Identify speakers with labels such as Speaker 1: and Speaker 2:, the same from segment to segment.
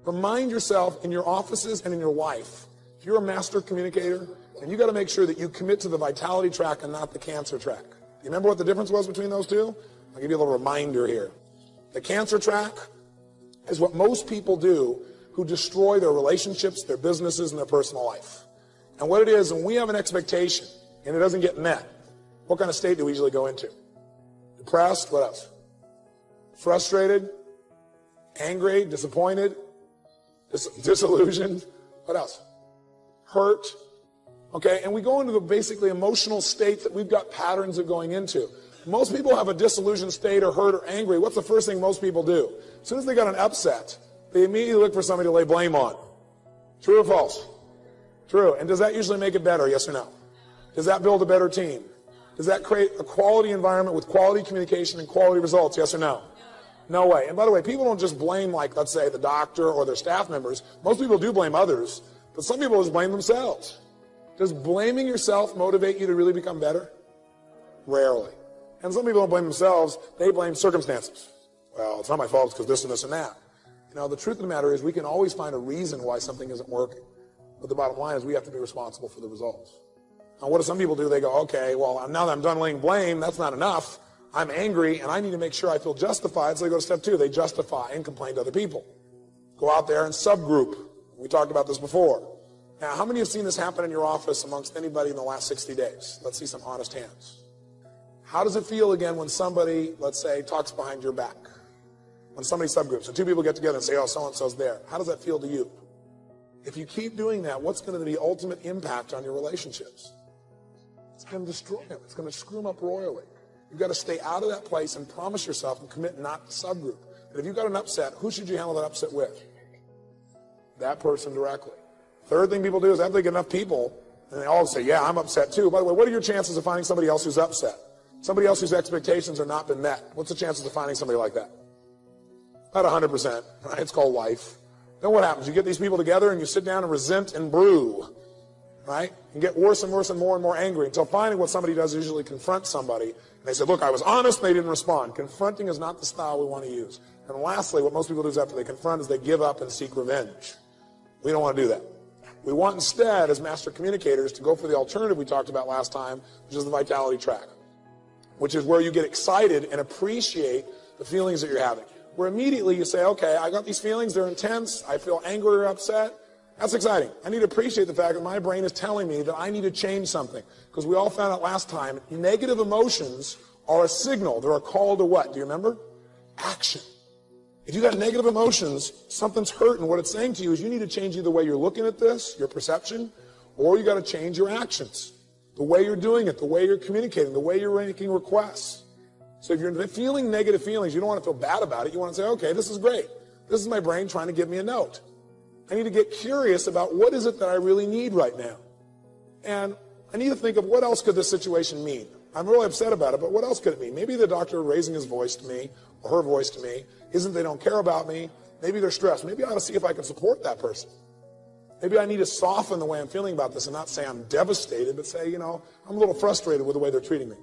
Speaker 1: Remind yourself in your offices and in your life, if you're a master communicator, and you got to make sure that you commit to the vitality track and not the cancer track. You remember what the difference was between those two? I'll give you a little reminder here. The cancer track is what most people do who destroy their relationships, their businesses, and their personal life. And what it is, when we have an expectation and it doesn't get met, what kind of state do we usually go into? Depressed, what else? Frustrated, angry, disappointed, disillusioned, what else? Hurt. Okay, and we go into the basically emotional state that we've got patterns of going into. Most people have a disillusioned state or hurt or angry. What's the first thing most people do? As soon as they got an upset, they immediately look for somebody to lay blame on. True or false? True. And does that usually make it better, yes or no? Does that build a better team? Does that create a quality environment with quality communication and quality results, yes or no? No way. And by the way, people don't just blame, like, let's say, the doctor or their staff members. Most people do blame others, but some people just blame themselves. Does blaming yourself motivate you to really become better? Rarely. And some people don't blame themselves, they blame circumstances. Well, it's not my fault, it's because this and this and that. You know, the truth of the matter is we can always find a reason why something isn't working. But the bottom line is we have to be responsible for the results. Now, what do some people do? They go, okay, well, now that I'm done laying blame, that's not enough. I'm angry, and I need to make sure I feel justified, so they go to step 2. They justify and complain to other people. Go out there and subgroup. We talked about this before. Now, how many have seen this happen in your office amongst anybody in the last 60 days? Let's see some honest hands. How does it feel, again, when somebody, let's say, talks behind your back? When somebody subgroups, and 2 people get together and say, oh, so-and-so's there. How does that feel to you? If you keep doing that, what's going to be the ultimate impact on your relationships? It's going to destroy them. It's going to screw them up royally. You've got to stay out of that place and promise yourself and commit not to subgroup. But if you've got an upset, who should you handle that upset with? That person directly. Third thing people do is after they get enough people, and they all say, yeah, I'm upset too. By the way, what are your chances of finding somebody else who's upset? Somebody else whose expectations are not been met. What's the chances of finding somebody like that? About 100%. Right? It's called life. Then what happens? You get these people together and you sit down and resent and brew. Right? And get worse and worse and more angry until finally what somebody does is usually confront somebody. And they say, look, I was honest and they didn't respond. Confronting is not the style we want to use. And lastly, what most people do is after they confront is they give up and seek revenge. We don't want to do that. We want instead, as master communicators, to go for the alternative we talked about last time, which is the vitality track, which is where you get excited and appreciate the feelings that you're having. Where immediately you say, okay, I got these feelings, they're intense, I feel angry or upset. That's exciting. I need to appreciate the fact that my brain is telling me that I need to change something. Because we all found out last time, negative emotions are a signal. They're a call to what? Do you remember? Action. If you got negative emotions, something's hurting. What it's saying to you is you need to change either the way you're looking at this, your perception, or you got to change your actions. The way you're doing it, the way you're communicating, the way you're making requests. So if you're feeling negative feelings, you don't want to feel bad about it. You want to say, okay, this is great. This is my brain trying to give me a note. I need to get curious about what is it that I really need right now. And I need to think of what else could this situation mean. I'm really upset about it, but what else could it mean? Maybe the doctor raising his voice to me, or her voice to me, isn't they don't care about me. Maybe they're stressed. Maybe I ought to see if I can support that person. Maybe I need to soften the way I'm feeling about this and not say I'm devastated, but say, you know, I'm a little frustrated with the way they're treating me.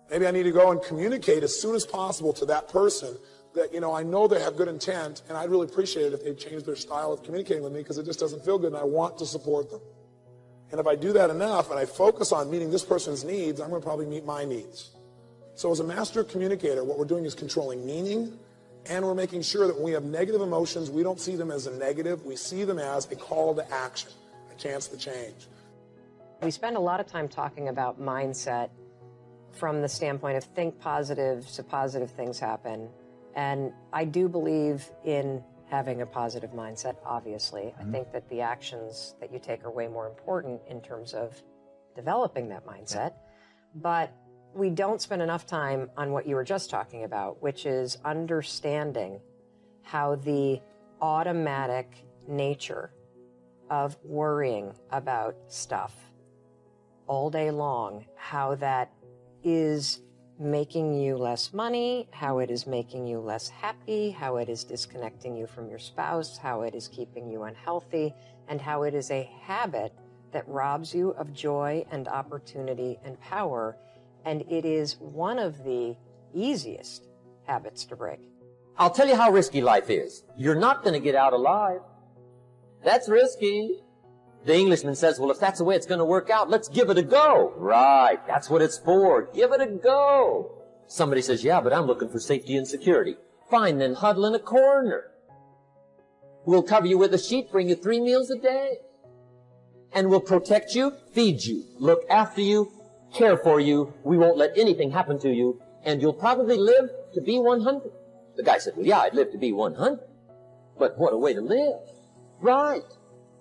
Speaker 1: Maybe I need to go and communicate as soon as possible to that person that, you know, I know they have good intent, and I'd really appreciate it if they changed their style of communicating with me because it just doesn't feel good, and I want to support them. And if I do that enough and I focus on meeting this person's needs, I'm going to probably meet my needs. So as a master communicator, what we're doing is controlling meaning, and we're making sure that when we have negative emotions, we don't see them as a negative. We see them as a call to action, a chance to change.
Speaker 2: We spend a lot of time talking about mindset from the standpoint of think positive so positive things happen. And I do believe in having a positive mindset, obviously. I think that the actions that you take are way more important in terms of developing that mindset. But we don't spend enough time on what you were just talking about, which is understanding how the automatic nature of worrying about stuff all day long, how that is making you less money, how it is making you less happy, how it is disconnecting you from your spouse, how it is keeping you unhealthy, and how it is a habit that robs you of joy and opportunity and power. And it is one of the easiest habits to break.
Speaker 3: I'll tell you how risky life is. You're not going to get out alive. That's risky. The Englishman says, well, if that's the way it's going to work out, let's give it a go. Right, that's what it's for. Give it a go. Somebody says, yeah, but I'm looking for safety and security. Fine, then huddle in a corner. We'll cover you with a sheet, bring you 3 meals a day. And we'll protect you, feed you, look after you, care for you. We won't let anything happen to you. And you'll probably live to be 100. The guy said, well, yeah, I'd live to be 100. But what a way to live. Right.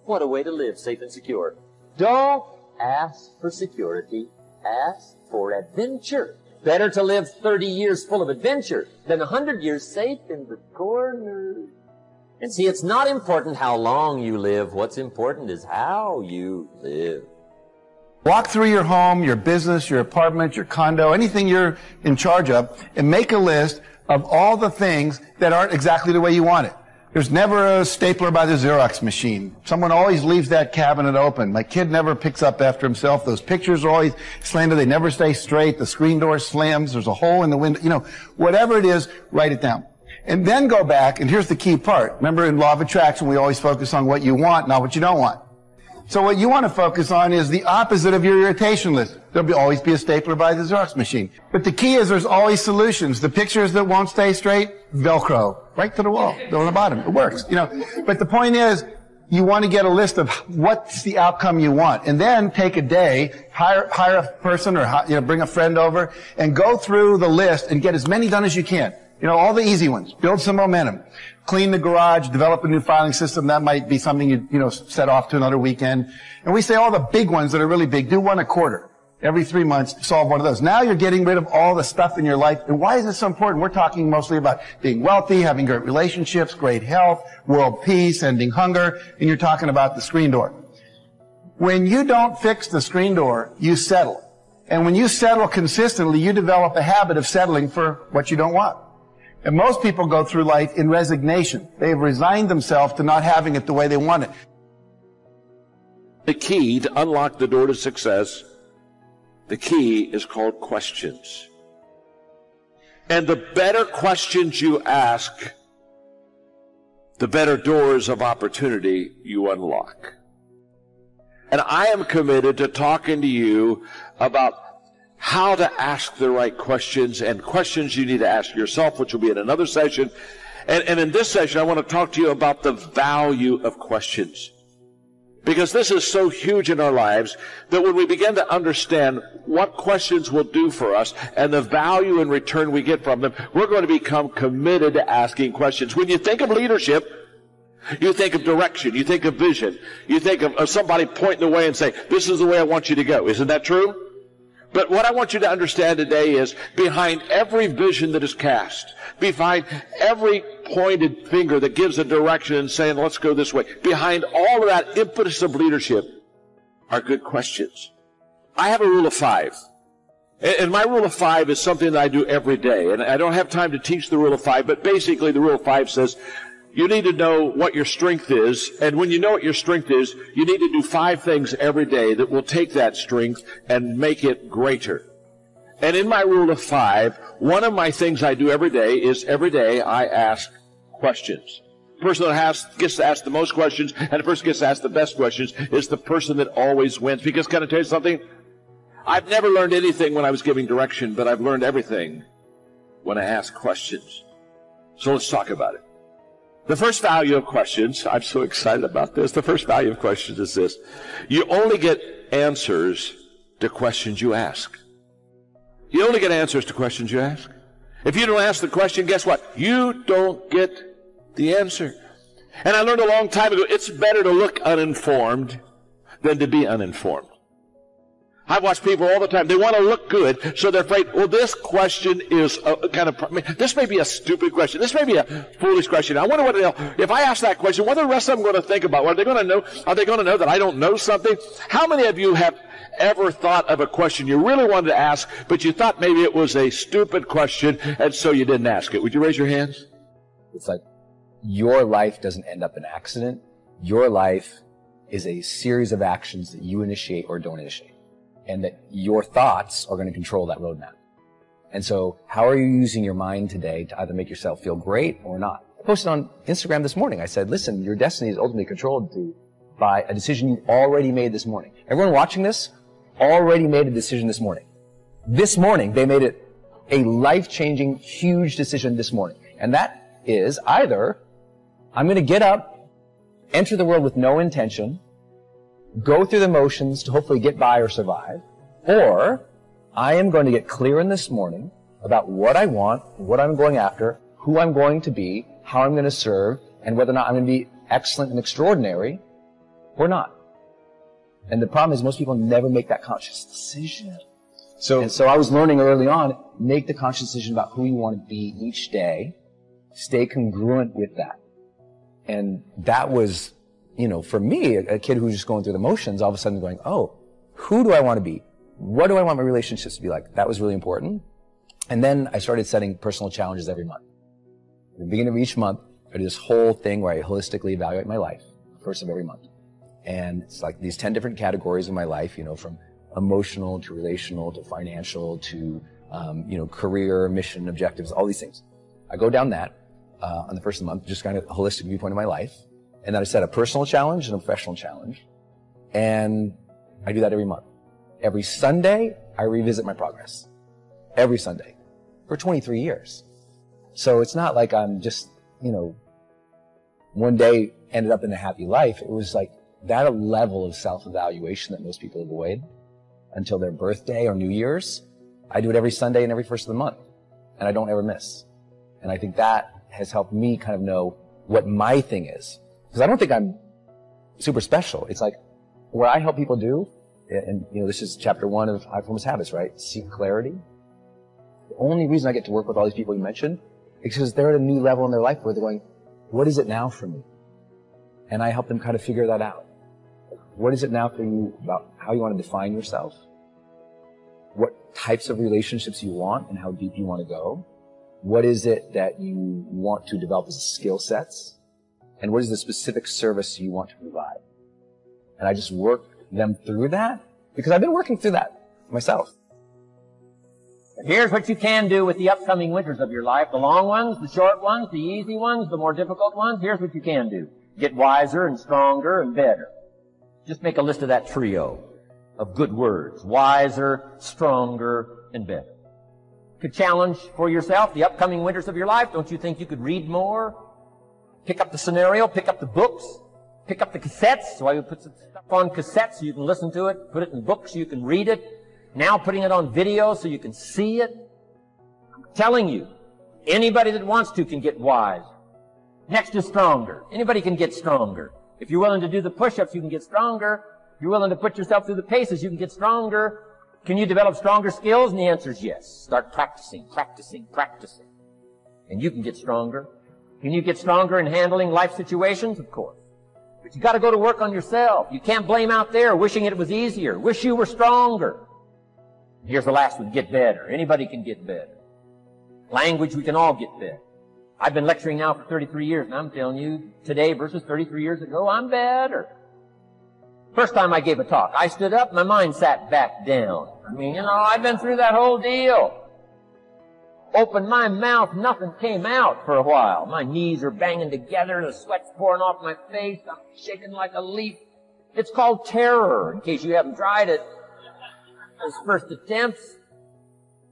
Speaker 3: What a way to live, safe and secure. Don't ask for security. Ask for adventure. Better to live 30 years full of adventure than 100 years safe in the corner. And see, it's not important how long you live. What's important is how you live.
Speaker 4: Walk through your home, your business, your apartment, your condo, anything you're in charge of, and make a list of all the things that aren't exactly the way you want it. There's never a stapler by the Xerox machine. Someone always leaves that cabinet open. My kid never picks up after himself. Those pictures are always slanted. They never stay straight. The screen door slams. There's a hole in the window. You know, whatever it is, write it down. And then go back, and here's the key part. Remember, in law of attraction, we always focus on what you want, not what you don't want. So what you want to focus on is the opposite of your irritation list. There'll always be a stapler by the Xerox machine. But the key is there's always solutions. The pictures that won't stay straight, Velcro, right to the wall, on the bottom. It works, you know. But the point is, you want to get a list of what's the outcome you want. And then take a day, hire a person or bring a friend over and go through the list and get as many done as you can. You know, all the easy ones. Build some momentum. Clean the garage, develop a new filing system. That might be something you set off to another weekend. And we say all the big ones that are really big, do one a quarter. Every 3 months, solve one of those. Now you're getting rid of all the stuff in your life. And why is this so important? We're talking mostly about being wealthy, having great relationships, great health, world peace, ending hunger, and you're talking about the screen door. When you don't fix the screen door, you settle. And when you settle consistently, you develop a habit of settling for what you don't want. And most people go through life in resignation. They've resigned themselves to not having it the way they want it.
Speaker 5: The key to unlock the door to success, the key is called questions. And the better questions you ask, the better doors of opportunity you unlock. And I am committed to talking to you about how to ask the right questions and questions you need to ask yourself, which will be in another session. And in this session, I want to talk to you about the value of questions. Because this is so huge in our lives that when we begin to understand what questions will do for us and the value in return we get from them, we're going to become committed to asking questions. When you think of leadership, you think of direction, you think of vision, you think of somebody pointing the way and saying, this is the way I want you to go. Isn't that true? But what I want you to understand today is behind every vision that is cast, behind every pointed finger that gives a direction and saying, let's go this way, behind all of that impetus of leadership are good questions. I have a rule of 5. And my rule of 5 is something that I do every day. And I don't have time to teach the rule of 5, but basically the rule of 5 says, you need to know what your strength is, and when you know what your strength is, you need to do 5 things every day that will take that strength and make it greater. And in my rule of 5, one of my things I do every day is every day I ask questions. The person that gets to ask the most questions and the person that gets to ask the best questions is the person that always wins. Because can I tell you something? I've never learned anything when I was giving direction, but I've learned everything when I ask questions. So let's talk about it. The first value of questions, I'm so excited about this. The first value of questions is this. You only get answers to questions you ask. You only get answers to questions you ask. If you don't ask the question, guess what? You don't get the answer. And I learned a long time ago, it's better to look uninformed than to be uninformed. I've watched people all the time. They want to look good, so they're afraid, well, this question is this may be a stupid question. This may be a foolish question. I wonder if I ask that question, what are the rest of them going to think about? Are they going to know? Are they going to know that I don't know something? How many of you have ever thought of a question you really wanted to ask, but you thought maybe it was a stupid question, and so you didn't ask it? Would you raise your hands?
Speaker 6: It's like your life doesn't end up in an accident. Your life is a series of actions that you initiate or don't initiate. And that your thoughts are going to control that roadmap. And so how are you using your mind today to either make yourself feel great or not? I posted on Instagram this morning. I said, listen, your destiny is ultimately controlled by a decision you've already made this morning. Everyone watching this already made a decision this morning. This morning, they made it a life-changing, huge decision this morning. And that is either I'm going to get up, enter the world with no intention, go through the motions to hopefully get by or survive, or I am going to get clear in this morning about what I want, what I'm going after, who I'm going to be, how I'm going to serve, and whether or not I'm going to be excellent and extraordinary or not. And the problem is most people never make that conscious decision. So I was learning early on, make the conscious decision about who you want to be each day. Stay congruent with that. And that was, for me, a kid who was just going through the motions, all of a sudden going, oh, who do I want to be? What do I want my relationships to be like? That was really important. And then I started setting personal challenges every month. At the beginning of each month, I do this whole thing where I holistically evaluate my life, first of every month. And it's like these 10 different categories of my life, from emotional to relational to financial to, career, mission, objectives, all these things. I go down that on the first of the month, just kind of a holistic viewpoint of my life. And then I set a personal challenge and a professional challenge. And I do that every month. Every Sunday, I revisit my progress. Every Sunday. For 23 years. So it's not like I'm just, one day ended up in a happy life. It was like that level of self-evaluation that most people avoid until their birthday or New Year's. I do it every Sunday and every first of the month. And I don't ever miss. And I think that has helped me kind of know what my thing is. Because I don't think I'm super special. It's like what I help people do, and this is chapter 1 of High Performance Habits, right? Seek clarity. The only reason I get to work with all these people you mentioned is because they're at a new level in their life where they're going, what is it now for me? And I help them kind of figure that out. What is it now for you about how you want to define yourself? What types of relationships you want and how deep you want to go? What is it that you want to develop as skill sets? And what is the specific service you want to provide? And I just work them through that because I've been working through that myself.
Speaker 3: Here's what you can do with the upcoming winters of your life. The long ones, the short ones, the easy ones, the more difficult ones. Here's what you can do. Get wiser and stronger and better. Just make a list of that trio of good words. Wiser, stronger, and better. Could challenge for yourself the upcoming winters of your life. Don't you think you could read more? Pick up the scenario, pick up the books, pick up the cassettes. So I would put some stuff on cassettes so you can listen to it, put it in books so you can read it. Now putting it on video so you can see it. I'm telling you, anybody that wants to can get wise. Next is stronger. Anybody can get stronger. If you're willing to do the push-ups, you can get stronger. If you're willing to put yourself through the paces, you can get stronger. Can you develop stronger skills? And the answer is yes. Start practicing, practicing, practicing. And you can get stronger. Can you get stronger in handling life situations? Of course. But you got to go to work on yourself. You can't blame out there wishing it was easier. Wish you were stronger. Here's the last one. Get better. Anybody can get better. Language, we can all get better. I've been lecturing now for 33 years, and I'm telling you, today versus 33 years ago, I'm better. First time I gave a talk, I stood up, my mind sat back down. I've been through that whole deal. Opened my mouth, nothing came out for a while. My knees are banging together, the sweat's pouring off my face, I'm shaking like a leaf. It's called terror, in case you haven't tried it. Those first attempts.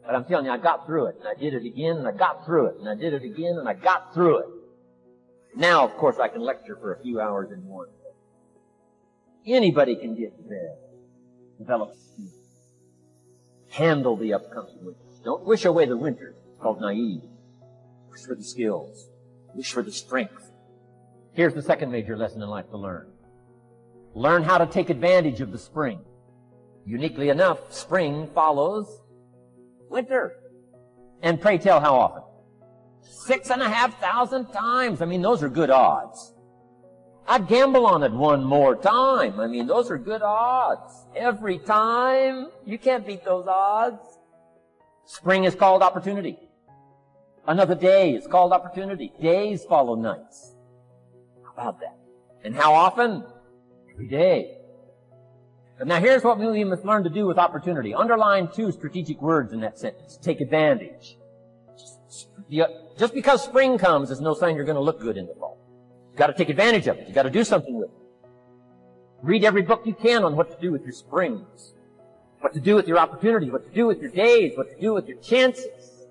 Speaker 3: But I'm telling you, I got through it, and I did it again, and I got through it, and I did it again, and I got through it. Now, of course, I can lecture for a few hours in one day. Anybody can get better. Develop skills. Handle the upcoming winters. Don't wish away the winters. It's called naive. Wish for the skills. Wish for the strength. Here's the second major lesson in life to learn. Learn how to take advantage of the spring. Uniquely enough, spring follows winter. And pray tell how often? 6,500 times. Those are good odds. I'd gamble on it one more time. Those are good odds. Every time. You can't beat those odds. Spring is called opportunity. Another day is called opportunity. Days follow nights. How about that? And how often? Every day. But now here's what we must learn to do with opportunity. Underline 2 strategic words in that sentence. Take advantage. Just because spring comes is no sign you're going to look good in the fall. You've got to take advantage of it. You've got to do something with it. Read every book you can on what to do with your springs, what to do with your opportunities, what to do with your days, what to do with your chances.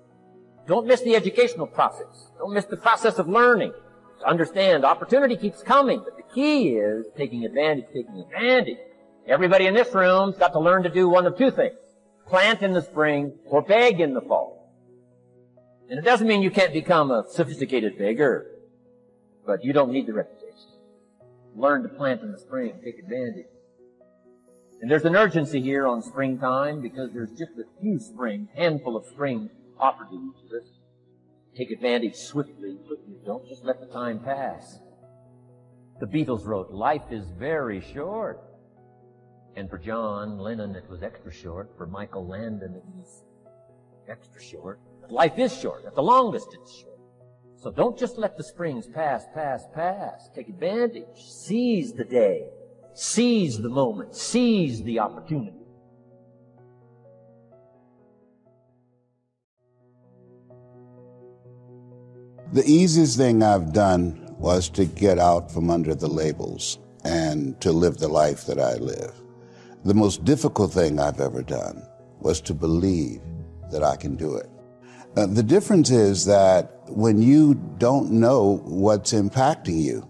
Speaker 3: Don't miss the educational process. Don't miss the process of learning. To understand, opportunity keeps coming, but the key is taking advantage, taking advantage. Everybody in this room's got to learn to do one of 2 things. Plant in the spring or beg in the fall. And it doesn't mean you can't become a sophisticated beggar, but you don't need the reputation. Learn to plant in the spring, take advantage. And there's an urgency here on springtime because there's just a few springs, handful of springs offered to each of us. Take advantage swiftly, quickly. Don't just let the time pass. The Beatles wrote, life is very short. And for John Lennon, it was extra short. For Michael Landon, it was extra short. But life is short. At the longest, it's short. So don't just let the springs pass. Take advantage. Seize the day. Seize the moment. Seize the opportunity.
Speaker 7: The easiest thing I've done was to get out from under the labels and to live the life that I live. The most difficult thing I've ever done was to believe that I can do it. The difference is that when you don't know what's impacting you,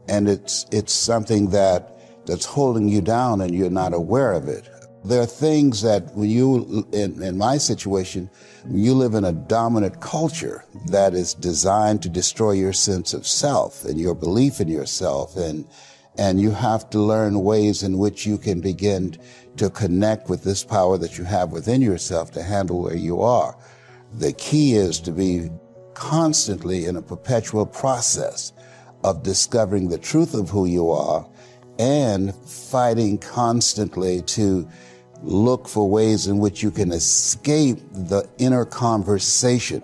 Speaker 7: and it's something that's holding you down and you're not aware of it. There are things that when you, in my situation, when you live in a dominant culture that is designed to destroy your sense of self and your belief in yourself, and you have to learn ways in which you can begin to connect with this power that you have within yourself to handle where you are. The key is to be constantly in a perpetual process of discovering the truth of who you are and fighting constantly to look for ways in which you can escape the inner conversation.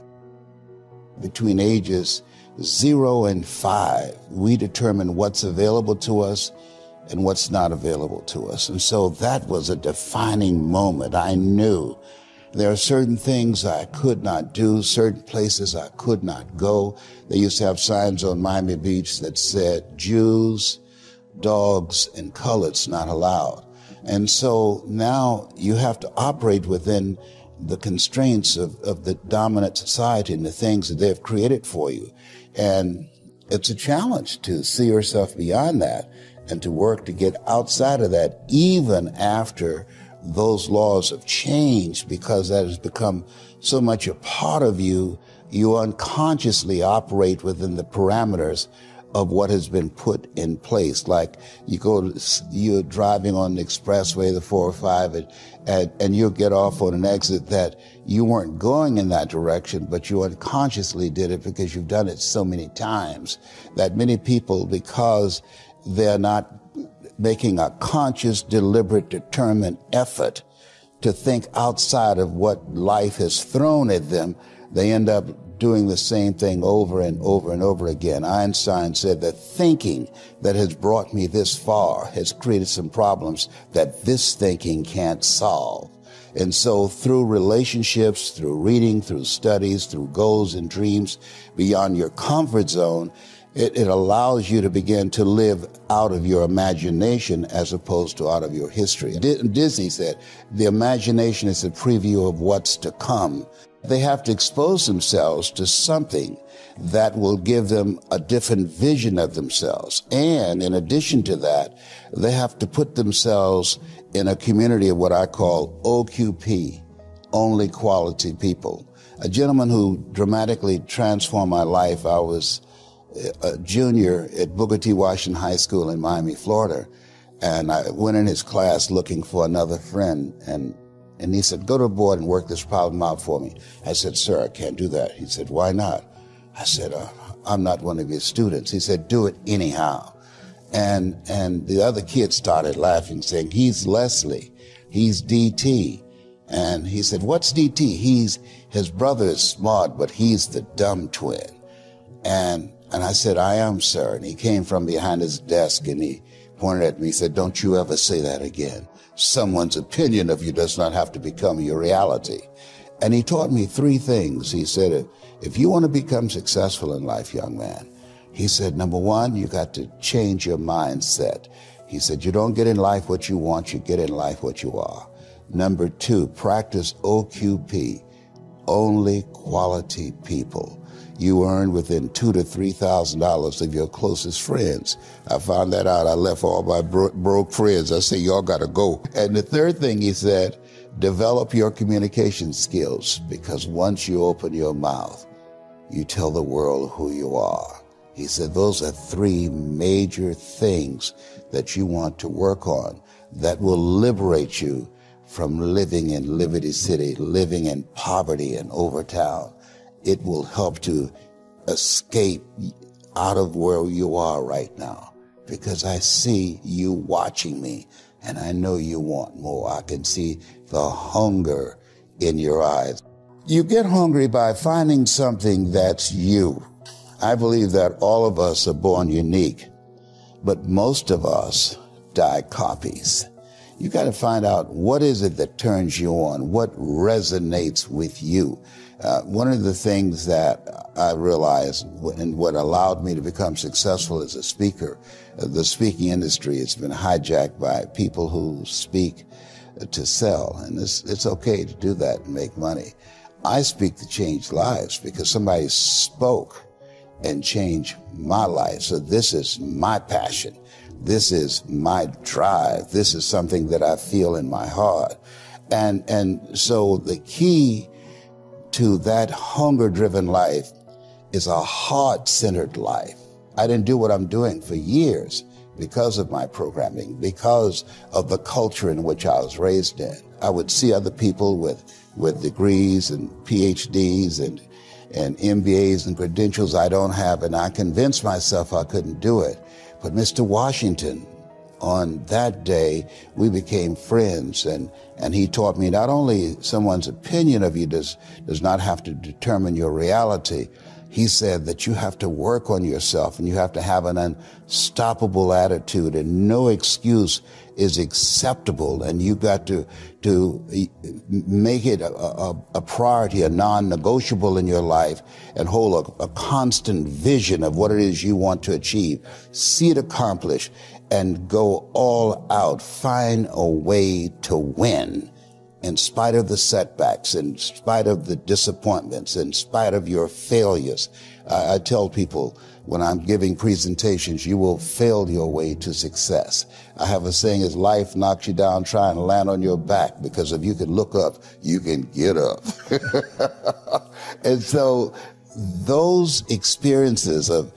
Speaker 7: Between ages 0 and 5, we determine what's available to us and what's not available to us. And so that was a defining moment. I knew there are certain things I could not do, certain places I could not go. They used to have signs on Miami Beach that said, Jews, dogs, and coloreds not allowed. And so now you have to operate within the constraints of the dominant society and the things that they've created for you. And it's a challenge to see yourself beyond that and to work to get outside of that, even after those laws have changed, because that has become so much a part of you. You unconsciously operate within the parameters of what has been put in place. Like you're driving on the expressway, the 405, and you'll get off on an exit that you weren't going in that direction, but you unconsciously did it because you've done it so many times that many people, because they're not making a conscious, deliberate, determined effort to think outside of what life has thrown at them, they end up doing the same thing over and over and over again. Einstein said that thinking that has brought me this far has created some problems that this thinking can't solve. And so through relationships, through reading, through studies, through goals and dreams beyond your comfort zone, it allows you to begin to live out of your imagination as opposed to out of your history. Disney said, the imagination is a preview of what's to come. They have to expose themselves to something that will give them a different vision of themselves. And in addition to that, they have to put themselves in a community of what I call OQP, only quality people. A gentleman who dramatically transformed my life, I was a junior at Booker T. Washington High School in Miami, Florida, and I went in his class looking for another friend, and he said, go to the board and work this problem out for me. I said, sir, I can't do that. He said, why not? I said, I'm not one of your students. He said, do it anyhow. And the other kids started laughing, saying, he's Leslie, he's DT. And he said, what's DT? His brother is smart, but he's the dumb twin. And I said, I am, sir. And he came from behind his desk and he pointed at me. He said, don't you ever say that again. Someone's opinion of you does not have to become your reality. And he taught me 3 things. He said, if you want to become successful in life, young man, he said, number 1, you got to change your mindset. He said, you don't get in life what you want, you get in life what you are. Number 2, practice OQP, only quality people. You earn within $2,000 to $3,000 of your closest friends. I found that out. I left all my broke friends. I said, y'all got to go. And the 3rd thing he said, develop your communication skills, because once you open your mouth, you tell the world who you are. He said, those are 3 major things that you want to work on that will liberate you from living in Liberty City, living in poverty in Overtown. It will help to escape out of where you are right now, because I see you watching me and I know you want more. I can see the hunger in your eyes. You get hungry by finding something that's you. I believe that all of us are born unique, but most of us die copies. You got to find out what is it that turns you on, what resonates with you. One of the things that I realized and what allowed me to become successful as a speaker, the speaking industry has been hijacked by people who speak to sell, and it's okay to do that and make money. I speak to change lives because somebody spoke and changed my life. So this is my passion. This is my drive. This is something that I feel in my heart. And so the key to that hunger-driven life is a heart-centered life. I didn't do what I'm doing for years because of my programming, because of the culture in which I was raised in. I would see other people with degrees and PhDs and MBAs and credentials I don't have, and I convinced myself I couldn't do it. But Mr. Washington, on that day, we became friends, and he taught me not only someone's opinion of you does not have to determine your reality. He said that you have to work on yourself and you have to have an unstoppable attitude, and no excuse is acceptable, and you got to make it a priority, a non-negotiable in your life, and hold a constant vision of what it is you want to achieve. See it accomplished and go all out. Find a way to win in spite of the setbacks, in spite of the disappointments, in spite of your failures. I tell people when I'm giving presentations, you will fail your way to success. I have a saying, as life knocks you down, try and land on your back, because if you can look up, you can get up. And so those experiences of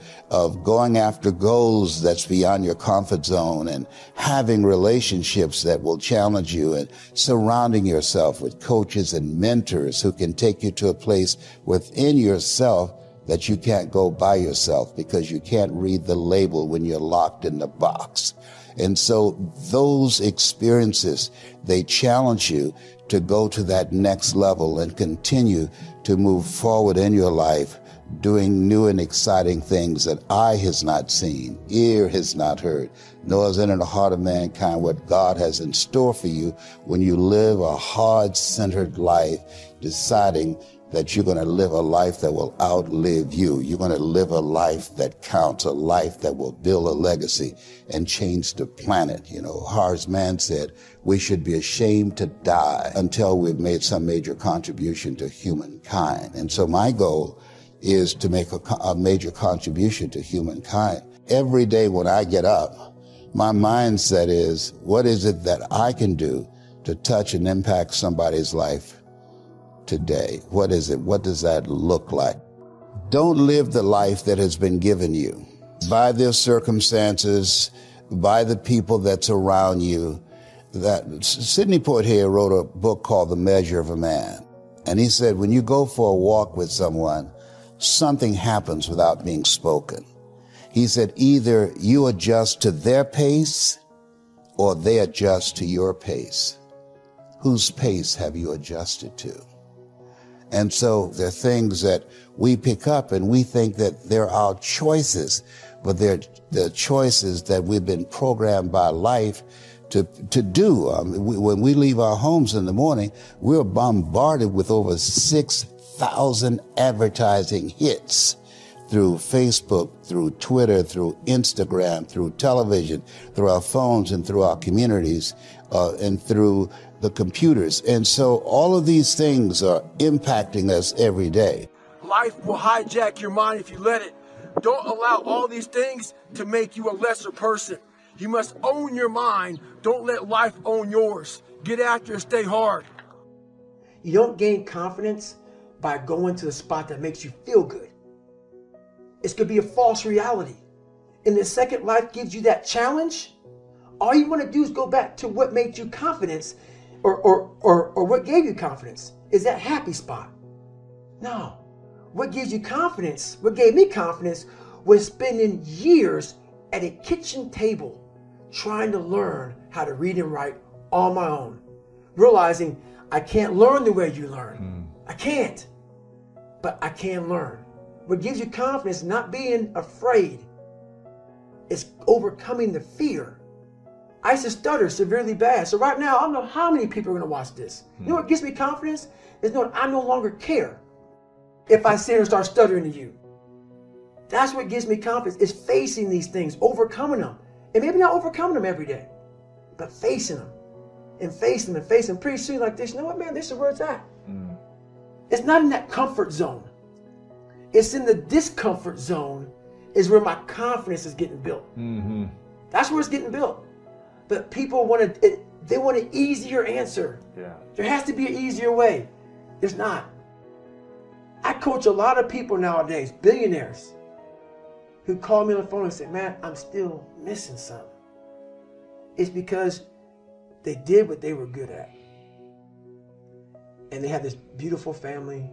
Speaker 7: going after goals that's beyond your comfort zone, and having relationships that will challenge you, and surrounding yourself with coaches and mentors who can take you to a place within yourself that you can't go by yourself, because you can't read the label when you're locked in the box. And so those experiences, they challenge you to go to that next level and continue to move forward in your life, doing new and exciting things that eye has not seen, ear has not heard, nor has entered the heart of mankind what God has in store for you when you live a heart-centered life, deciding that you're going to live a life that will outlive you. You're going to live a life that counts, a life that will build a legacy and change the planet. You know, Horace Mann said, we should be ashamed to die until we've made some major contribution to humankind. And so my goal is to make a major contribution to humankind. Every day when I get up, my mindset is, what is it that I can do to touch and impact somebody's life today? What is it? What does that look like? Don't live the life that has been given you by their circumstances, by the people that's around you. That Sidney Poitier wrote a book called The Measure of a Man. And he said, when you go for a walk with someone, something happens without being spoken. He said, either you adjust to their pace or they adjust to your pace. Whose pace have you adjusted to? And so there are things that we pick up and we think that they're our choices, but they're the choices that we've been programmed by life to do. When we leave our homes in the morning, we're bombarded with over 6,000 advertising hits through Facebook, through Twitter, through Instagram, through television, through our phones and through our communities, and through the computers. And so all of these things are impacting us every day.
Speaker 8: Life will hijack your mind if you let it. Don't allow all these things to make you a lesser person. You must own your mind. Don't let life own yours. Get after it, stay hard.
Speaker 9: You don't gain confidence by going to the spot that makes you feel good. It's going to be a false reality. And the second life gives you that challenge, all you want to do is go back to what made you confidence or what gave you confidence. Is that happy spot? No. What gives you confidence, what gave me confidence, was spending years at a kitchen table trying to learn how to read and write on my own. Realizing I can't learn the way you learn. I can't. But I can learn. What gives you confidence, not being afraid, is overcoming the fear. I used to stutter severely bad. So right now, I don't know how many people are going to watch this. You know what gives me confidence? Is knowing I no longer care if I sit and start stuttering to you. That's what gives me confidence, is facing these things, overcoming them. And maybe not overcoming them every day, but facing them and facing them and facing them. Pretty soon like this, you know what, man, this is where it's at. It's not in that comfort zone. It's in the discomfort zone is where my confidence is getting built. That's where it's getting built. But people they want an easier answer. Yeah. There has to be an easier way. There's not. I coach a lot of people nowadays, billionaires, who call me on the phone and say, man, I'm still missing something. It's because they did what they were good at. And they have this beautiful family,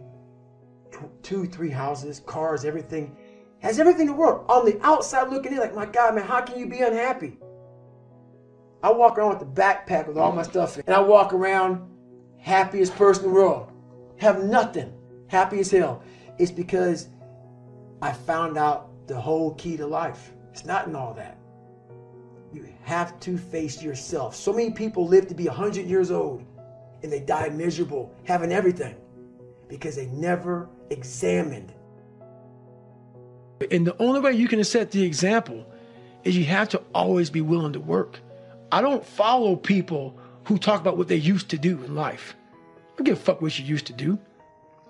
Speaker 9: 2, 3 houses, cars, everything. Has everything in the world. On the outside looking in, like, my God, man, how can you be unhappy? I walk around with a backpack with all my stuff in, and I walk around happiest person in the world. Have nothing. Happy as hell. It's because I found out the whole key to life. It's not in all that. You have to face yourself. So many people live to be 100 years old and they die miserable, having everything, because they never examined.
Speaker 8: And the only way you can set the example is you have to always be willing to work. I don't follow people who talk about what they used to do in life. I don't give a fuck what you used to do.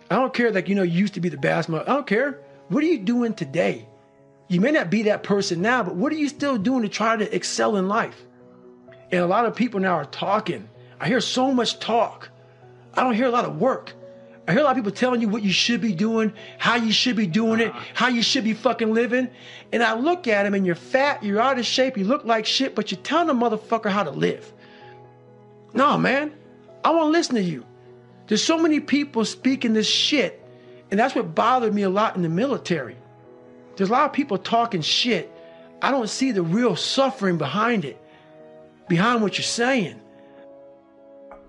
Speaker 8: I don't care, like, you used to be the best. I don't care. What are you doing today? You may not be that person now, but what are you still doing to try to excel in life? And a lot of people now are talking. I hear so much talk. I don't hear a lot of work. I hear a lot of people telling you what you should be doing, how you should be doing it, how you should be fucking living. And I look at them and you're fat, you're out of shape, you look like shit, but you're telling a motherfucker how to live. No, man, I want to listen to you. There's so many people speaking this shit, and that's what bothered me a lot in the military. There's a lot of people talking shit. I don't see the real suffering behind it, behind what you're saying.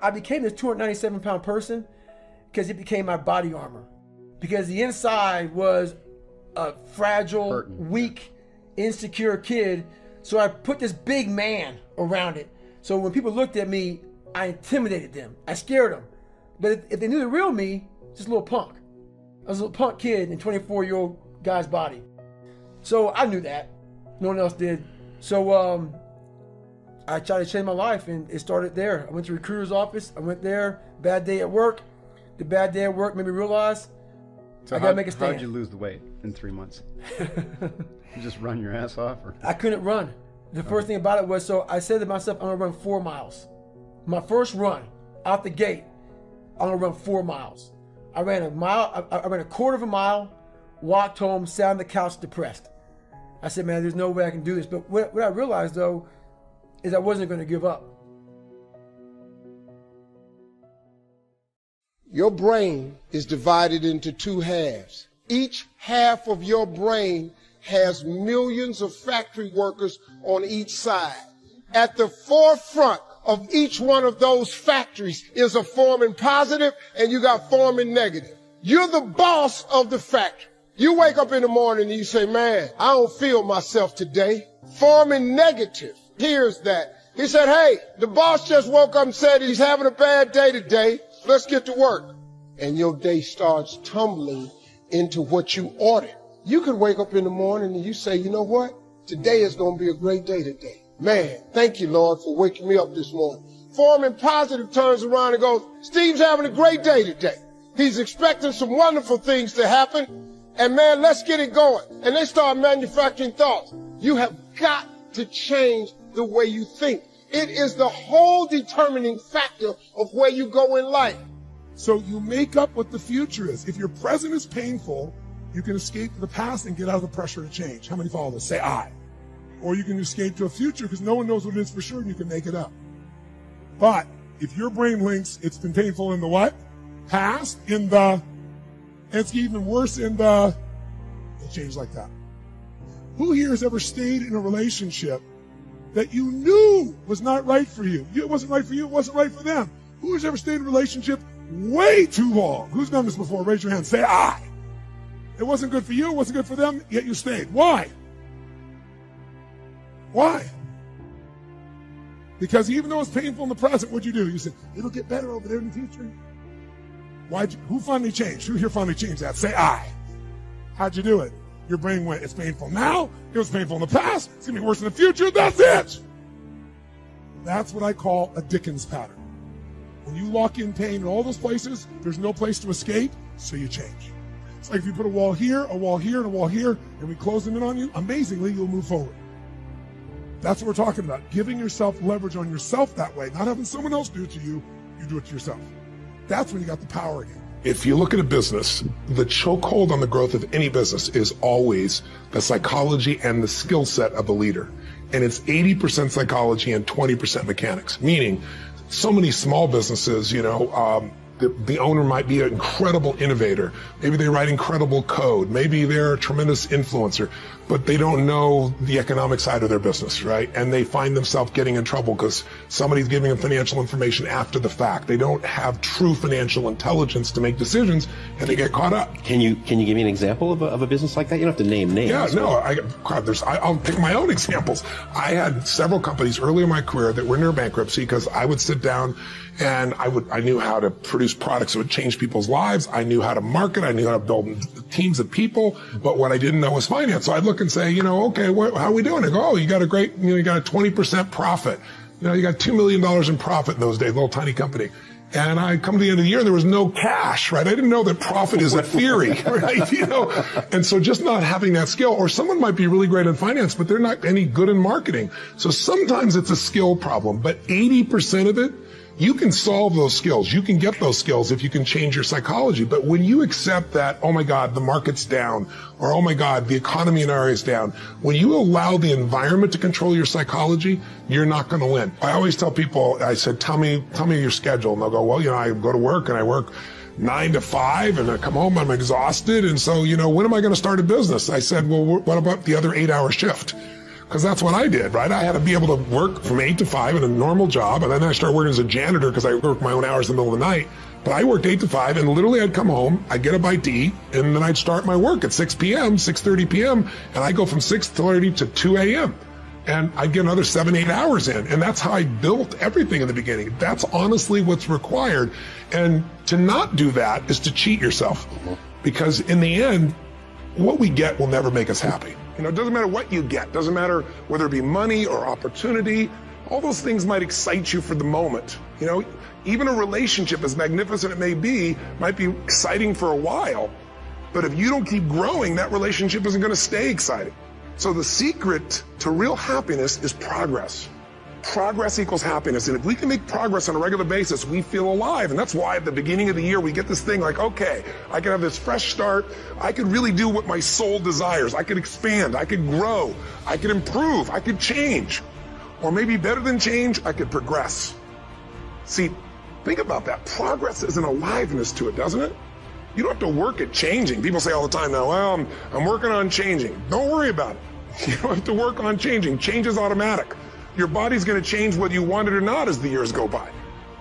Speaker 8: I became this 297-pound person because it became my body armor. Because the inside was a fragile, weak, insecure kid, so I put this big man around it. So when people looked at me, I intimidated them. I scared them. But if they knew the real me, just a little punk. I was a little punk kid in a 24-year-old guy's body. So I knew that. No one else did. So I tried to change my life, and it started there. I went to a recruiter's office. I went there, bad day at work. The bad day at work made me realize I gotta make a stand.
Speaker 10: How did you lose the weight in 3 months? You just run your ass off? Or?
Speaker 8: I couldn't run. The first thing about it was, so I said to myself, I'm gonna run 4 miles. My first run, out the gate, I'm gonna run 4 miles. I ran a mile, I ran a quarter of a mile, walked home, sat on the couch depressed. I said, man, there's no way I can do this. But what I realized, though, is I wasn't going to give up.
Speaker 11: Your brain is divided into 2 halves. Each half of your brain has millions of factory workers on each side. At the forefront of each one of those factories is a forming positive, and you got forming negative. You're the boss of the factory. You wake up in the morning and you say, man, I don't feel myself today. Forming negative hears that He said, hey, the boss just woke up and said he's having a bad day today. Let's get to work. And your day starts tumbling into what you ordered. You could wake up in the morning and you say, you know what? Today is going to be a great day today. Man, thank you, Lord, for waking me up this morning. Foreman Positive turns around and goes, Steve's having a great day today. He's expecting some wonderful things to happen. And man, let's get it going. And they start manufacturing thoughts. You have got to change the way you think. It is the whole determining factor of where you go in life.
Speaker 1: So you make up what the future is. If your present is painful, you can escape to the past and get out of the pressure to change. How many follow this? Say I. Or you can escape to a future because no one knows what it is for sure and you can make it up. But if your brain links, it's been painful in the what? Past, and it's even worse in the, it'll change like that. Who here has ever stayed in a relationship that you knew was not right for you? It wasn't right for you, it wasn't right for them. Who has ever stayed in a relationship way too long? Who's done this before? Raise your hand. Say I. It wasn't good for you, it wasn't good for them, yet you stayed. Why? Why? Because even though it's painful in the present, what'd you do? You said, it'll get better over there in the future. Who finally changed? Who here finally changed that? Say I. How'd you do it? Your brain went, it's painful now, it was painful in the past, it's gonna be worse in the future, that's it! That's what I call a Dickens pattern. When you lock in pain in all those places, there's no place to escape, so you change. It's like if you put a wall here, and a wall here, and we close them in on you, amazingly, you'll move forward. That's what we're talking about. Giving yourself leverage on yourself that way, not having someone else do it to you, you do it to yourself. That's when you got the power again. If you look at a business, the chokehold on the growth of any business is always the psychology and the skill set of the leader. And it's 80% psychology and 20% mechanics, meaning so many small businesses, the owner might be an incredible innovator. Maybe they write incredible code. Maybe they're a tremendous influencer, but they don't know the economic side of their business, right? And they find themselves getting in trouble because somebody's giving them financial information after the fact. They don't have true financial intelligence to make decisions, and they get caught up.
Speaker 12: Can you give me an example of a business like that? You don't have to name names.
Speaker 1: Yeah, no, I'll pick my own examples. I had several companies early in my career that were near bankruptcy because I would sit down and I knew how to produce products that would change people's lives. I knew how to market. I knew how to build teams of people. But what I didn't know was finance. So I'd look and say, okay, how are we doing? I go, oh, you got a great, you got a 20% profit. You got $2 million in profit in those days, little tiny company. And I come to the end of the year, there was no cash, right? I didn't know that profit is a theory, right? And so just not having that skill, or someone might be really great in finance, but they're not any good in marketing. So sometimes it's a skill problem, but 80% of it, you can solve those skills. You can get those skills if you can change your psychology. But when you accept that, oh my God, the market's down, or oh my God, the economy in our area is down, when you allow the environment to control your psychology, you're not going to win. I always tell people, I said, tell me your schedule. And they'll go, well, I go to work and I work 9 to 5 and I come home, I'm exhausted. And so, when am I going to start a business? I said, well, what about the other 8-hour shift? Because that's what I did, right? I had to be able to work from 8 to 5 in a normal job, and then I started working as a janitor because I worked my own hours in the middle of the night. But I worked 8 to 5, and literally I'd come home, I'd get a bite to eat, and then I'd start my work at 6 p.m., 6:30 p.m., and I go from 6:30 to 2 a.m. And I'd get another 7-8 hours in, and that's how I built everything in the beginning. That's honestly what's required. And to not do that is to cheat yourself, because in the end, what we get will never make us happy. It doesn't matter what you get. Doesn't matter whether it be money or opportunity. All those things might excite you for the moment. Even a relationship, as magnificent it may be, might be exciting for a while. But if you don't keep growing, that relationship isn't going to stay exciting. So the secret to real happiness is progress. Progress equals happiness. And if we can make progress on a regular basis, we feel alive. And that's why at the beginning of the year, we get this thing like, okay, I can have this fresh start. I could really do what my soul desires. I could expand. I could grow. I could improve. I could change. Or maybe better than change, I could progress. See, think about that. Progress is an aliveness to it, doesn't it? You don't have to work at changing. People say all the time now, well, I'm working on changing. Don't worry about it. You don't have to work on changing. Change is automatic. Your body's going to change whether you want it or not as the years go by.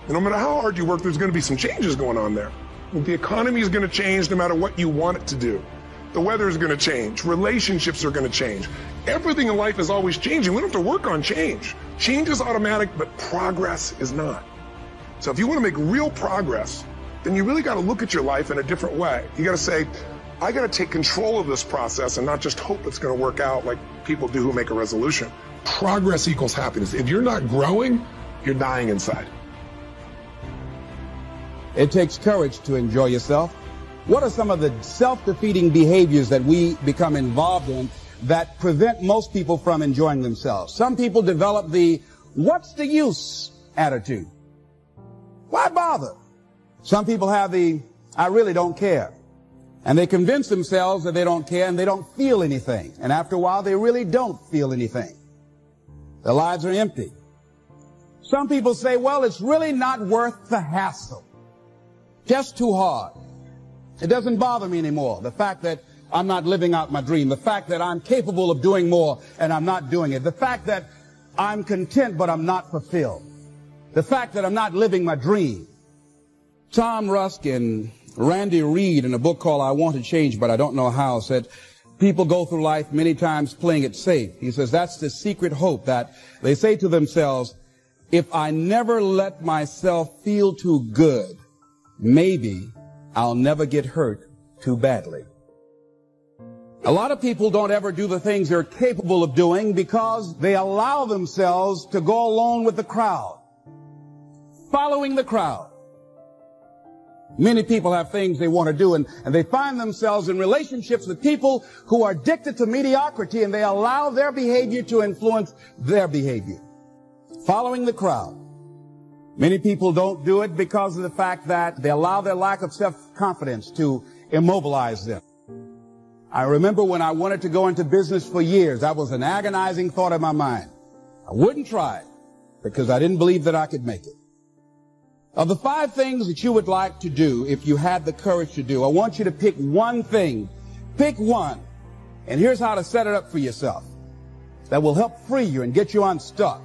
Speaker 1: And no matter how hard you work, there's going to be some changes going on there. The economy is going to change no matter what you want it to do. The weather is going to change. Relationships are going to change. Everything in life is always changing. We don't have to work on change. Change is automatic, but progress is not. So if you want to make real progress, then you really got to look at your life in a different way. You got to say, I got to take control of this process and not just hope it's going to work out like people do who make a resolution. Progress equals happiness. If you're not growing, you're dying inside.
Speaker 13: It takes courage to enjoy yourself. What are some of the self-defeating behaviors that we become involved in that prevent most people from enjoying themselves? Some people develop the what's the use attitude. Why bother? Some people have the I really don't care. And they convince themselves that they don't care and they don't feel anything. And after a while, they really don't feel anything. Their lives are empty. Some people say, well, it's really not worth the hassle. Just too hard. It doesn't bother me anymore. The fact that I'm not living out my dream. The fact that I'm capable of doing more and I'm not doing it. The fact that I'm content but I'm not fulfilled. The fact that I'm not living my dream. Tom Rusk and Randy Reed in a book called I Want to Change But I Don't Know How said, people go through life many times playing it safe. He says that's the secret hope, that they say to themselves, if I never let myself feel too good, maybe I'll never get hurt too badly. A lot of people don't ever do the things they're capable of doing because they allow themselves to go along with the crowd, following the crowd. Many people have things they want to do, and they find themselves in relationships with people who are addicted to mediocrity, and they allow their behavior to influence their behavior. Following the crowd. Many people don't do it because of the fact that they allow their lack of self-confidence to immobilize them. I remember when I wanted to go into business for years, that was an agonizing thought in my mind. I wouldn't try it because I didn't believe that I could make it. Of the 5 things that you would like to do if you had the courage to do, I want you to pick one thing. Pick one. And here's how to set it up for yourself that will help free you and get you unstuck.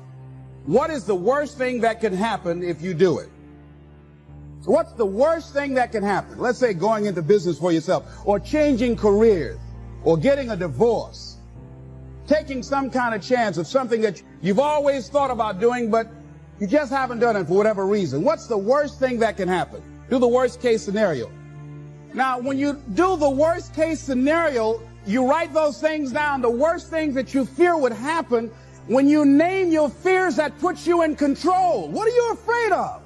Speaker 13: What is the worst thing that can happen if you do it? So what's the worst thing that can happen? Let's say going into business for yourself, or changing careers, or getting a divorce, taking some kind of chance of something that you've always thought about doing, but you just haven't done it for whatever reason. What's the worst thing that can happen? Do the worst case scenario. Now, when you do the worst case scenario, you write those things down, the worst things that you fear would happen. When you name your fears, that puts you in control. What are you afraid of?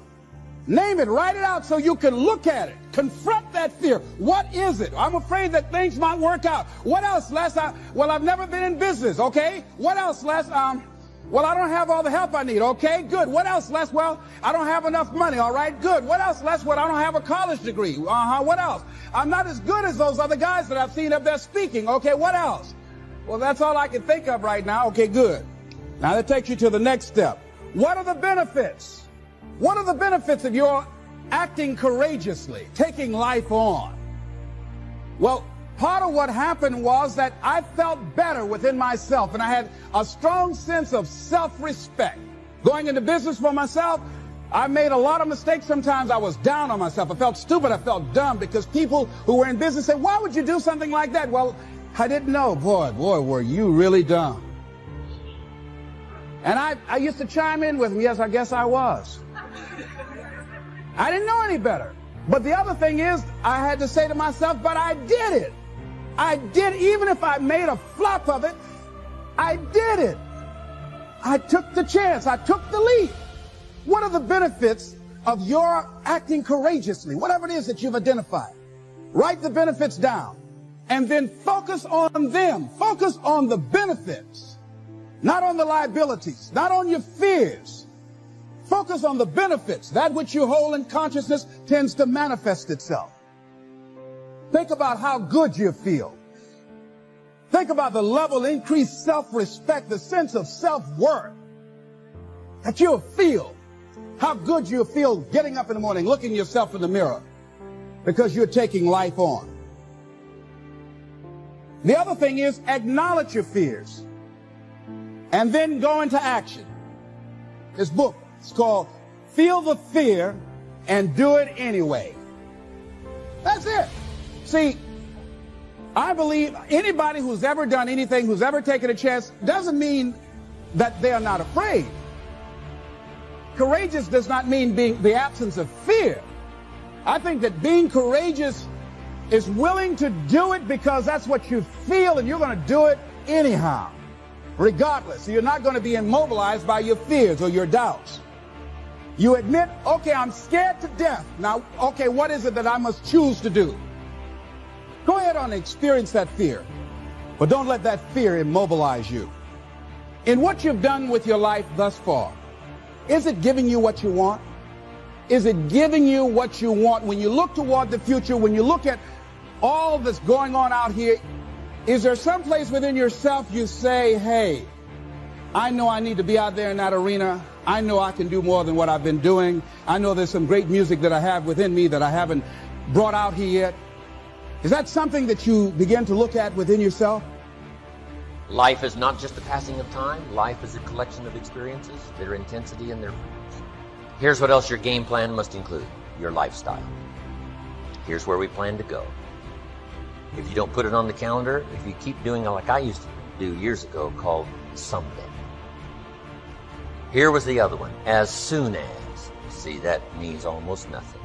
Speaker 13: Name it, write it out so you can look at it. Confront that fear. What is it? I'm afraid that things might work out. What else, Les? Well, I've never been in business, okay? What else, Les? Well, I don't have all the help I need, okay? Good. What else, Les? Well, I don't have enough money, all right? Good. What else, Les? Well, I don't have a college degree. What else? I'm not as good as those other guys that I've seen up there speaking, okay? What else? Well, that's all I can think of right now. Okay, good. Now that takes you to the next step. What are the benefits? What are the benefits of your acting courageously, taking life on? Well, part of what happened was that I felt better within myself, and I had a strong sense of self-respect. Going into business for myself, I made a lot of mistakes. Sometimes I was down on myself. I felt stupid. I felt dumb because people who were in business said, why would you do something like that? Well, I didn't know. Boy, were you really dumb. And I used to chime in with them. Yes, I guess I was. I didn't know any better. But the other thing is, I had to say to myself, but I did it. I did, even if I made a flop of it, I did it. I took the chance. I took the leap. What are the benefits of your acting courageously? Whatever it is that you've identified. Write the benefits down and then focus on them. Focus on the benefits, not on the liabilities, not on your fears. Focus on the benefits. That which you hold in consciousness tends to manifest itself. Think about how good you feel. Think about the level of increased self-respect, the sense of self-worth that you'll feel. How good you'll feel getting up in the morning, looking yourself in the mirror because you're taking life on. The other thing is acknowledge your fears and then go into action. This book, it's called Feel the Fear and Do It Anyway. That's it. See, I believe anybody who's ever done anything, who's ever taken a chance, doesn't mean that they are not afraid. Courageous does not mean being the absence of fear. I think that being courageous is willing to do it because that's what you feel, and you're going to do it anyhow, regardless. So you're not going to be immobilized by your fears or your doubts. You admit, okay, I'm scared to death. Now, okay, what is it that I must choose to do? Go ahead and experience that fear, but don't let that fear immobilize you. In what you've done with your life thus far, is it giving you what you want? Is it giving you what you want? When you look toward the future, when you look at all that's going on out here, is there some place within yourself you say, hey, I know I need to be out there in that arena. I know I can do more than what I've been doing. I know there's some great music that I have within me that I haven't brought out here yet. Is that something that you begin to look at within yourself?
Speaker 3: Life is not just a passing of time. Life is a collection of experiences, their intensity and their frequency. Here's what else your game plan must include: your lifestyle. Here's where we plan to go. If you don't put it on the calendar, if you keep doing it like I used to do years ago, called someday. Here was the other one: as soon as. See, that means almost nothing.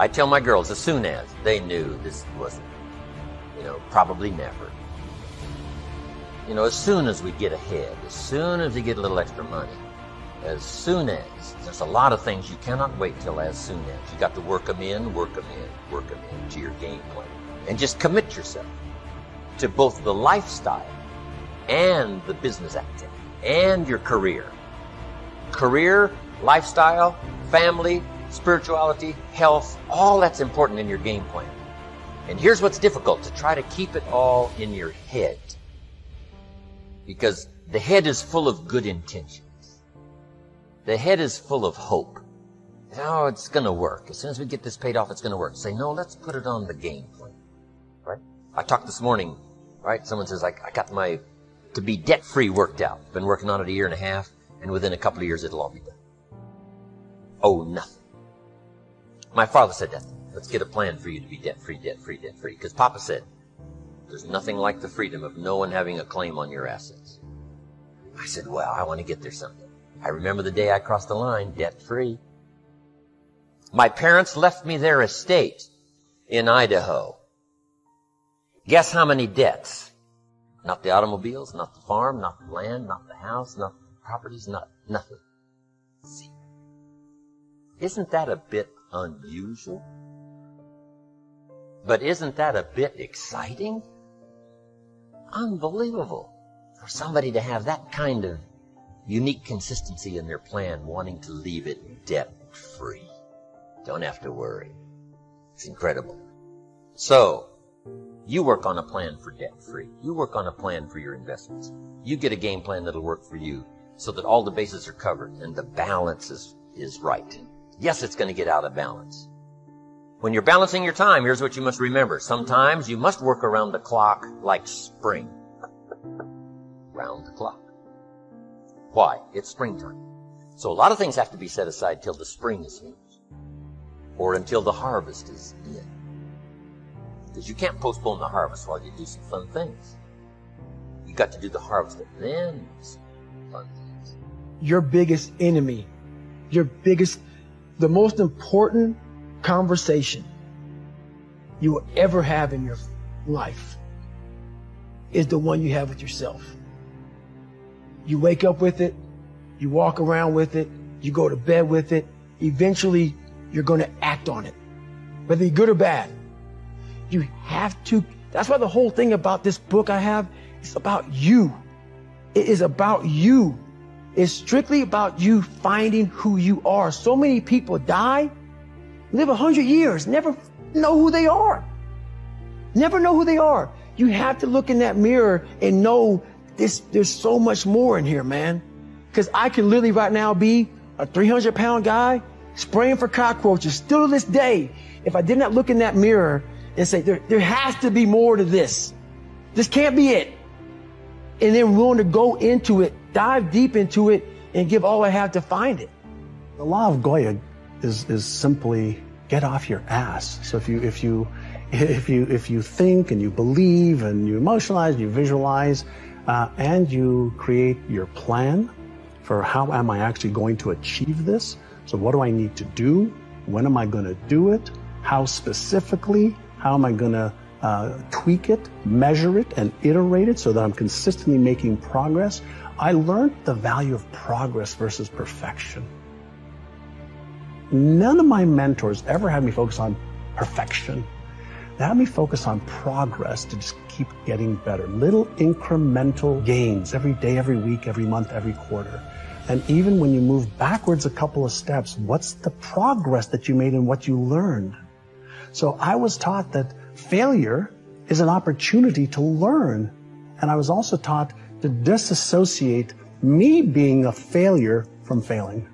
Speaker 3: I tell my girls, as soon as. They knew this wasn't, probably never. As soon as we get ahead, as soon as we get a little extra money, as soon as. There's a lot of things you cannot wait till as soon as. You got to work them in to your game plan. And just commit yourself to both the lifestyle and the business activity and your career. Career, lifestyle, family, spirituality, health, all that's important in your game plan. And here's what's difficult: to try to keep it all in your head. Because the head is full of good intentions. The head is full of hope. Oh, it's going to work. As soon as we get this paid off, it's going to work. Say, no, let's put it on the game plan. Right? I talked this morning, right? Someone says, I got my to be debt-free worked out. Been working on it 1.5 years, and within a couple of years, it'll all be done. Oh, nothing. My father said that. Let's get a plan for you to be debt-free, debt-free, debt-free. Because Papa said, there's nothing like the freedom of no one having a claim on your assets. I said, well, I want to get there someday. I remember the day I crossed the line, debt-free. My parents left me their estate in Idaho. Guess how many debts? Not the automobiles, not the farm, not the land, not the house, not the properties, nothing. See, isn't that a bit unusual? But isn't that a bit exciting? Unbelievable for somebody to have that kind of unique consistency in their plan, wanting to leave it debt-free. Don't have to worry. It's incredible. So, you work on a plan for debt-free. You work on a plan for your investments. You get a game plan that'll work for you so that all the bases are covered and the balance is right. Yes, it's going to get out of balance. When you're balancing your time, here's what you must remember. Sometimes you must work around the clock like spring. Round the clock. Why? It's springtime. So a lot of things have to be set aside till the spring is finished. Or until the harvest is in. Because you can't postpone the harvest while you do some fun things. You got to do the harvest and then some fun things.
Speaker 9: Your biggest enemy, the most important conversation you will ever have in your life is the one you have with yourself. You wake up with it, you walk around with it, you go to bed with it. Eventually, you're going to act on it, whether you're good or bad. You have to. That's why the whole thing about this book I have is about you. It is about you. It's strictly about you finding who you are. So many people die, live 100 years, never know who they are. Never know who they are. You have to look in that mirror and know there's so much more in here, man. Because I can literally right now be a 300-pound guy spraying for cockroaches still to this day. If I did not look in that mirror and say, there has to be more to this. This can't be it. And then willing to go into it, dive deep into it, and give all I have to find it.
Speaker 14: The law of Goya is simply get off your ass. So if If you think and you believe and you emotionalize, you visualize, and you create your plan for how am I actually going to achieve this? So what do I need to do? When am I going to do it? How specifically? How am I going to tweak it, measure it, and iterate it so that I'm consistently making progress? I learned the value of progress versus perfection. None of my mentors ever had me focus on perfection. They had me focus on progress to just keep getting better. Little incremental gains every day, every week, every month, every quarter. And even when you move backwards a couple of steps, what's the progress that you made and what you learned? So I was taught that failure is an opportunity to learn. And I was also taught to disassociate me being a failure from failing.